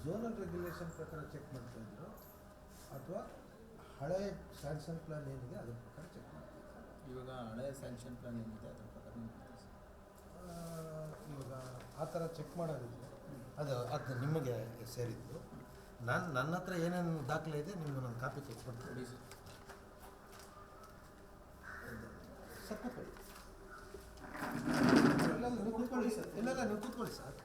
Zonal regulation ಪ್ರಕಾರ check ಮಾಡ್ತಾ ಇದ್ರು ಅಥವಾ ಹಳೆ ಸ್ಯಾನ್ಕ್ಷನ್ ಪ್ಲಾನ್ ಏನಿದೆ ಅದ್ರ ಪ್ರಕಾರ ಚೆಕ್ ಮಾಡ್ತಾ ಇದ್ರು? ಇವಾಗ ಹಳೆ ಸ್ಯಾಂಕ್ಷನ್ ಪ್ಲಾನ್ ಏನಿದೆ ಅದ್ರ ಪ್ರಕಾರ ಇವಾಗ ಆ ಥರ ಚೆಕ್ ಮಾಡೋದಿದ್ರೆ ಅದು ನಿಮಗೆ ಸೇರಿದ್ದು. ನನ್ನ ಹತ್ರ ಏನೇನು ದಾಖಲೆ ಇದೆ ನಿಮ್ಗೆ ನಾನು ಕಾಪಿ ಕೊಟ್ಬಿಡ್ತೀನಿ. ಸರ್ ಕೂತ್ಕೊಳ್ಳಿ. ಇಲ್ಲ ನೀವು ಕೂತ್ಕೊಳ್ಳಿ ಸರ್. ಇಲ್ಲ ನೀವು ಕೂತ್ಕೊಳ್ಳಿ ಸರ್.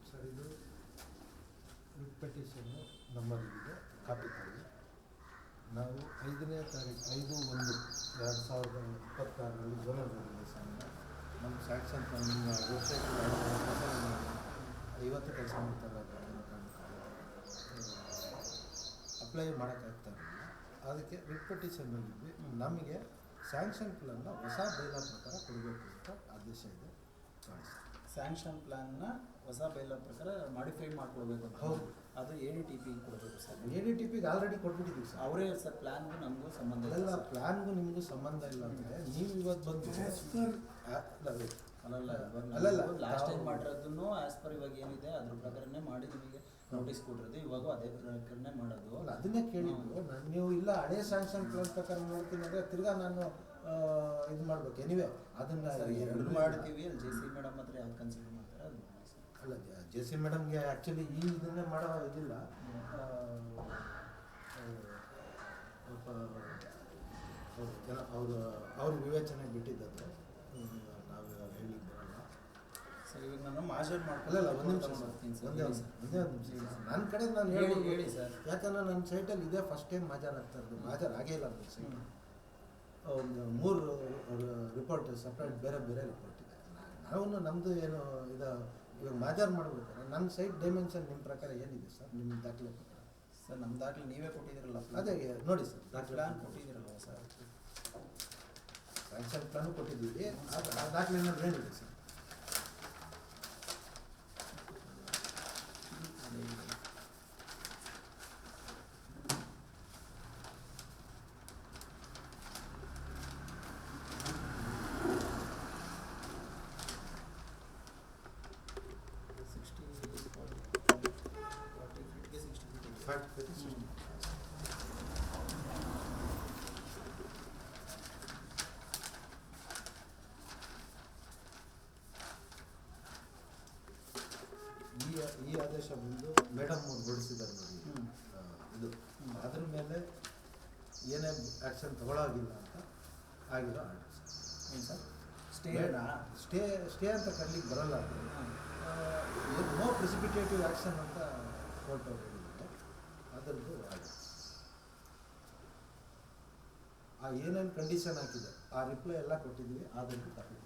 ಸರ್ ಇದು ರಿಟ್ ಪೆಟಿಷನ್ನು ನಮ್ಮಲ್ಲಿದೆ, ಕಾಪಿ ತಗೊಳ್ಳಿ. ನಾವು 5ನೇ ತಾರೀಕು 5/1/2026 ಝೋನಲ್ ರೆಗ್ಯುಲೇಷನ್ನ ನಮ್ಮ ಸ್ಯಾಂಕ್ಷನ್ ನಿಮ್ಮ ವೆಬ್ಸೈಟ್ 50 ಕೆಲಸ ಮಾಡ್ತಾರೆ ಅಪ್ಲೈ ಮಾಡೋಕ್ಕಾಗ್ತಾ ಇರಲಿಲ್ಲ. ಅದಕ್ಕೆ ರಿಟ್ ಪೆಟಿಷನ್ನಲ್ಲಿದ್ವಿ. ನಮಗೆ ಸ್ಯಾಂಕ್ಷನ್ ಪ್ಲಾನ್ನ ಹೊಸ ಬೈಲಾ ಪ್ರಕಾರ ಕೊಡಬೇಕು ಅಂತ ಆದೇಶ ಇದೆ. ಸ್ಯಾಂಕ್ಷನ್ ಪ್ಲಾನ್ನ ಹೊಸ ಬೈಲಾ ಪ್ರಕಾರ ಮಾಡಿಫೈ ಮಾಡ್ಕೊಡ್ಬೇಕು ಅಂತ. ಹೌದು. ಅದು ADTP ಕೊಡಬೇಕು ಸರ್. ADTPಗೆ ಆಲ್ರೆಡಿ ಕೊಟ್ಬಿಟ್ಟಿದ್ದೀವಿ ಸರ್. ಅವರೇ ಸರ್ ಪ್ಲ್ಯಾನ್ಗೂ ನಮಗೂ ಸಂಬಂಧ ಇಲ್ಲ. ಪ್ಲ್ಯಾನ್ಗೂ ನಿಮಗೂ ಸಂಬಂಧ ಇಲ್ಲ ಅಂದರೆ ನೀವು ಇವತ್ತು ಬಂದು ಅಲ್ಲಲ್ಲ ಲಾಸ್ಟ್ ಟೈಮ್ ಮಾಡಿರೋದನ್ನು ಆ್ಯಸ್ ಪರ್ ಇವಾಗ ಏನಿದೆ ಅದ್ರ ಪ್ರಕಾರನೇ ಮಾಡಿ ನಿಮಗೆ ನೋಟಿಸ್ ಕೊಟ್ಟಿರೋದು. ಇವಾಗೂ ಅದೇ ಪ್ರಕಾರನೇ ಮಾಡೋದು. ಅಲ್ಲ ಅದನ್ನೇ ಕೇಳಿದ್ದು ನಾನು. ನೀವು ಇಲ್ಲ ಹಳೆ ಸ್ಯಾಂಕ್ಷನ್ ಪ್ಲಾನ್ ಪ್ರಕಾರ ನೋಡ್ತೀನಿ ಅಂದರೆ ತಿರ್ಗಾ ನಾನು ಇದು ಮಾಡ್ಬೇಕು. ಎನಿವೆ ಅದನ್ನು ಎರಡು ಮಾಡ್ತೀವಿ. ಅಲ್ಲಿ JC ಮೇಡಮ್ ಹತ್ರ ಯಾವ್ದು ಕನ್ಸಿಡರ್ ಮಾಡ್ತಾರೆ ಅದು ಮಾಡಿ ಸರ್. ಅಲ್ಲ JC ಮೇಡಮ್ಗೆ ಆ್ಯಕ್ಚುಲಿ ಈ ಇದನ್ನೇ ಮಾಡೋ ಇದಿಲ್ಲ. ಅವ್ರ ವಿವೇಚನೆ ಬಿಟ್ಟಿದ್ದದ್ದು ನಾವು ಹೇಳಿ ಬರಲ್ಲ ಸರ್. ಇವಾಗ ನಾನು ಮಾಜರ್ ಅಲ್ಲಲ್ಲ ಒಂದು ನಿಮಿಷ ನನ್ನ ಕಡೆ ನಾನು ಹೇಳಿ ಸರ್. ಯಾಕಂದ್ರೆ ನನ್ನ ಸೈಟಲ್ಲಿ ಇದೇ ಫಸ್ಟ್ ಟೈಮ್ ಮಾಜರ್ ಆಗ್ತಾ ಇರೋದು. ಮಾಜರ್ ಆಗೇ ಇಲ್ಲ ನನ್ನ ಸೈಟ್. ಒಂದು 3 ರಿಪೋರ್ಟ್ ಸಪ್ರೇಟ್ ಬೇರೆ ಬೇರೆ ರಿಪೋರ್ಟ್ ಇದೆ. ನಾವು ನಮ್ಮದು ಏನು ಇದು ಇವಾಗ ಮಾಜರ್ ಮಾಡಬೇಕಾದ್ರೆ ನನ್ನ ಸೈಟ್ ಡೈಮೆನ್ಷನ್ ನಿಮ್ಮ ಪ್ರಕಾರ ಏನಿದೆ ಸರ್? ನಿಮ್ಮ ದಾಖಲೆ ಪ್ರಕಾರ ಸರ್ ನಮ್ಮ ದಾಖಲೆ ನೀವೇ ಕೊಟ್ಟಿದ್ದೀರಲ್ಲ. ಅದೇ ನೋಡಿ ಸರ್, ದಾಖಲೆ ಪ್ಲಾನ್ ಕೊಟ್ಟಿದ್ದೀರಲ್ವ ಸರ್? ಸ್ಯಾಂಕ್ಷನ್ ಪ್ಲಾನು ಕೊಟ್ಟಿದ್ದೀವಿ. ಆ ದಾಖಲೆ ಏನಿದೆ ಸರ್? ಈ ಆದೇಶ ಬಂದು ಮೇಡಮ್ ಹೊರಡಿಸಿದ್ದಾರೆ ನೋಡಿ. ಇದು ಅದ್ರ ಮೇಲೆ ಏನೇ ಆ್ಯಕ್ಷನ್ ತಗೊಳ್ಳೋಗಿಲ್ಲ ಅಂತ ಆಗಿರೋ ಆರ್ಡರ್ ಸರ್. ಸ್ಟೇ ಅಂತ ಕರ್ಲಿಕ್ಕೆ ಬರಲ್ಲ. ಅದು ನೋ ಪ್ರೆಸಿಪಿಟೇಟಿವ್ ಆ್ಯಕ್ಷನ್ ಅಂತ ಕೋರ್ಟ್ ಅವ್ರು ಹೇಳಿದ್ದಾರೆ. ಅದರದ್ದು ಆರ್ಡರ್ ಆ ಏನೇನು ಕಂಡೀಷನ್ ಹಾಕಿದೆ ಆ ರಿಪ್ಲೈ ಎಲ್ಲ ಕೊಟ್ಟಿದ್ದೀವಿ. ಅದನ್ನು ತಗೊಂಡು